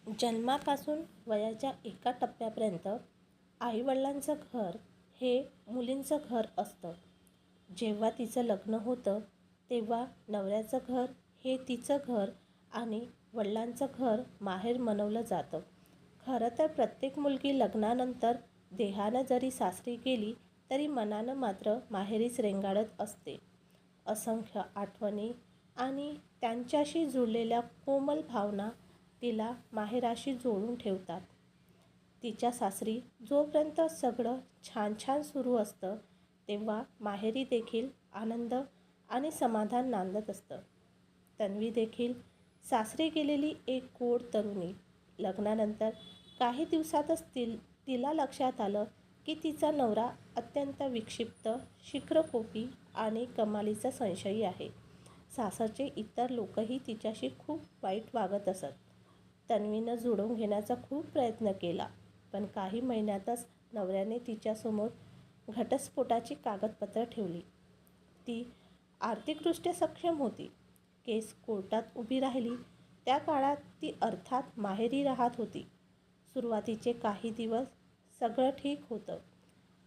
जन्मापासून वयाच्या एका टप्प्यापर्यंत आईवडिलांचं घर हे मुलींचं घर असतं. जेव्हा तिचं लग्न होतं तेव्हा नवऱ्याचं घर हे तिचं घर आणि वडिलांचं घर माहेर मनवलं जातं. खरं तर प्रत्येक मुलगी लग्नानंतर देहानं जरी सासरी गेली तरी मनानं मात्र माहेरीच रेंगाळत असते. असंख्य आठवणी आणि त्यांच्याशी जुळलेल्या कोमल भावना तिला माहेराशी जोडून ठेवतात. तिच्या सासरी जोपर्यंत सगळं छान छान सुरू असतं तेव्हा माहेरी देखील आनंद आणि समाधान नांदत असतं. तन्वी देखील सासरी गेलेली एक गोड तरुणी. लग्नानंतर काही दिवसातच तिला लक्षात आलं की तिचा नवरा अत्यंत विक्षिप्त, शीघ्रकोपी आणि कमालीचा संशयी आहे. सासरचे इतर लोकही तिच्याशी खूप वाईट वागत असत. तन्वीनं जुळवून घेण्याचा खूप प्रयत्न केला, पण काही महिन्यातच नवऱ्याने तिच्यासमोर घटस्फोटाची कागदपत्रं ठेवली. ती आर्थिकदृष्ट्या सक्षम होती. केस कोर्टात उभी राहिली त्या काळात ती अर्थात माहेरी राहत होती. सुरुवातीचे काही दिवस सगळं ठीक होतं.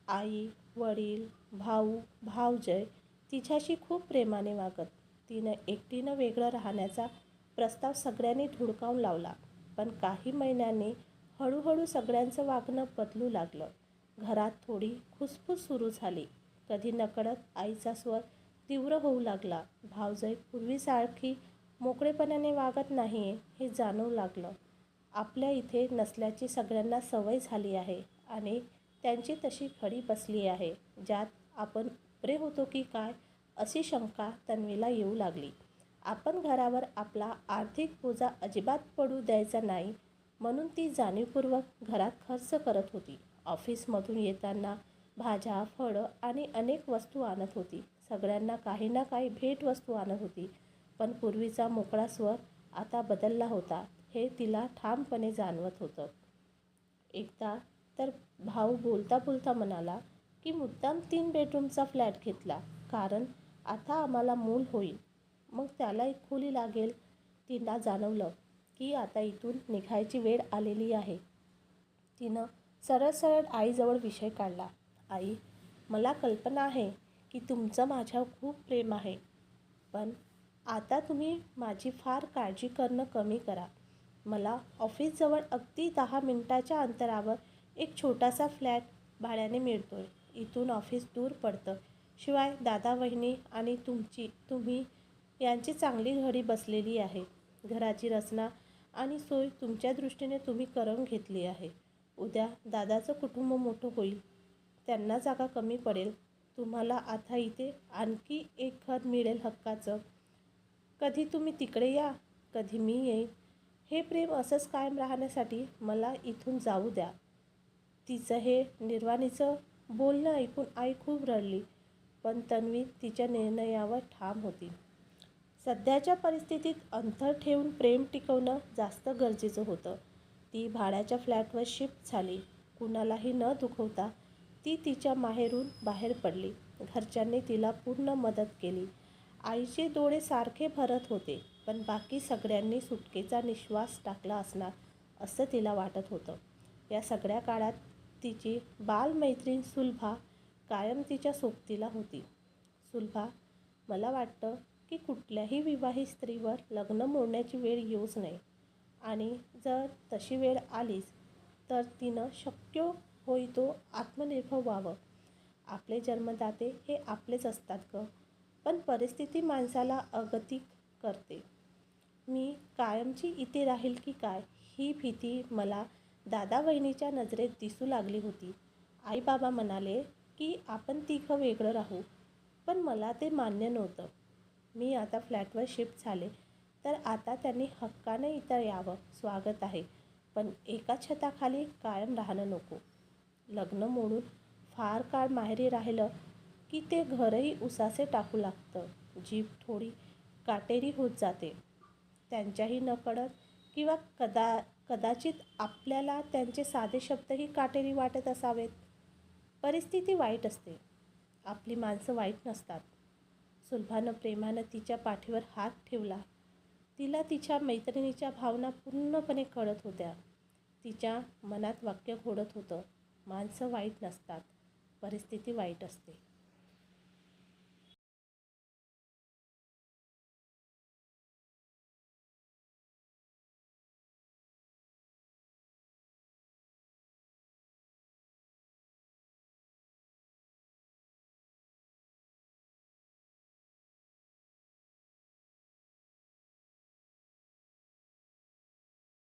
आई, वडील, भाऊ, भावजय तिच्याशी खूप प्रेमाने वागत. तिनं एकटीनं वेगळं राहण्याचा प्रस्ताव सगळ्यांनी धुडकावून लावला, पण काही महिन्यांनी हळूहळू सगळ्यांचं वागणं बदलू लागलं. घरात थोडी खुसफुस सुरू झाली. कधी नकळत आईचा स्वर तीव्र होऊ लागला. भावजय पूर्वीसारखी मोकळेपणाने वागत नाहीये हे जाणवू लागलं. आपल्या इथे नसल्याची सगळ्यांना सवय झाली आहे आणि त्यांची तशी घडी बसली आहे ज्यात आपण उपरे होतो की काय अशी शंका तन्वीला येऊ लागली. आपण घरावर आपला आर्थिक बोजा अजिबात पडू द्यायचा नाही म्हणून ती जाणीवपूर्वक घरात खर्च करत होती. ऑफिसमधून येताना भाज्या, फळं आणि अनेक वस्तू आणत होती. सगळ्यांना काही ना काही भेटवस्तू आणत होती. पण पूर्वीचा मोकळा स्वर आता बदलला होता हे तिला ठामपणे जाणवत होतं. एकदा तर भाऊ बोलता बोलता म्हणाला की मुद्दाम 3 बेडरूमचा फ्लॅट घेतला कारण आता आम्हाला मूल होईल, मग त्याला एक खोली लागेल. तिला जाणवलं की आता इथून निघायची वेळ आलेली आहे. तिनं सरळ सरळ आईजवळ विषय काढला. आई, मला कल्पना आहे की तुमचं माझ्यावर खूप प्रेम आहे, पण आता तुम्ही माझी फार काळजी करणं कमी करा. मला ऑफिसजवळ अगदी 10 मिनिटाच्या अंतरावर एक छोटासा फ्लॅट भाड्याने मिळतोय. इथून ऑफिस दूर पडतं. शिवाय दादा, वहिनी आणि तुम्ही यांची चांगली घडी बसलेली आहे. घराची रचना आणि सोय तुमच्या दृष्टीने तुम्ही करून घेतली आहे. उद्या दादाचं कुटुंब मोठं होईल, त्यांना जागा कमी पडेल. तुम्हाला आता इथे आणखी एक घर मिळेल हक्काचं. कधी तुम्ही तिकडे या, कधी मी येईन. हे प्रेम असंच कायम राहण्यासाठी मला इथून जाऊ द्या. तिचं हे निर्वाणीचं बोलणं ऐकून आई खूप रडली, पण तन्वी तिच्या निर्णयावर ठाम होती. सध्याच्या परिस्थितीत अंतर ठेवून प्रेम टिकवणं जास्त गरजेचं होतं. ती भाड्याच्या फ्लॅटवर शिफ्ट झाली. कुणालाही न दुखवता ती तिच्या माहेरून बाहेर पडली. घरच्यांनी तिला पूर्ण मदत केली. आईचे डोळे सारखे भरत होते, पण बाकी सगळ्यांनी सुटकेचा निश्वास टाकला असणार असं तिला वाटत होतं. या सगळ्या काळात तिची बालमैत्रीण सुलभा कायम तिच्या सोबतीला होती. सुलभा, मला वाटतं की कुठल्याही विवाहित स्त्रीवर लग्न मोडण्याची वेळ येऊच नये आणि जर तशी वेळ आलीच तर तिनं शक्य होई तो आत्मनिर्भर व्हावं. आपले जन्मदाते हे आपलेच असतात गं, पण परिस्थिती माणसाला अगतिक करते. मी कायमची इथे राहील की काय ही भीती मला दादा वहिनीच्या नजरेत दिसू लागली होती. आई बाबा म्हणाले की आपण तिघं वेगळं राहू, पण मला ते मान्य नव्हतं. मी आता फ्लॅटवर शिफ्ट झाले तर आता त्यांनी हक्काने इथं यावं, स्वागत आहे, पण एका छताखाली कायम राहणं नको. लग्न मोडून फार काळ माहेरी राहिलं की ते घरही उसासे टाकू लागतं. जीभ थोडी काटेरी होत जाते. त्यांच्याही नकळत किंवा कदाचित आपल्याला त्यांचे साधे शब्दही काटेरी वाटत असावेत. परिस्थिती वाईट असते, आपली माणसं वाईट नसतात. सुलभानं प्रेमानं तिच्या पाठीवर हात ठेवला. तिला तिच्या मैत्रिणीच्या भावना पूर्णपणे कळत होत्या. तिच्या मनात वाक्य घोळत होतं, माणसं वाईट नसतात, परिस्थिती वाईट असते.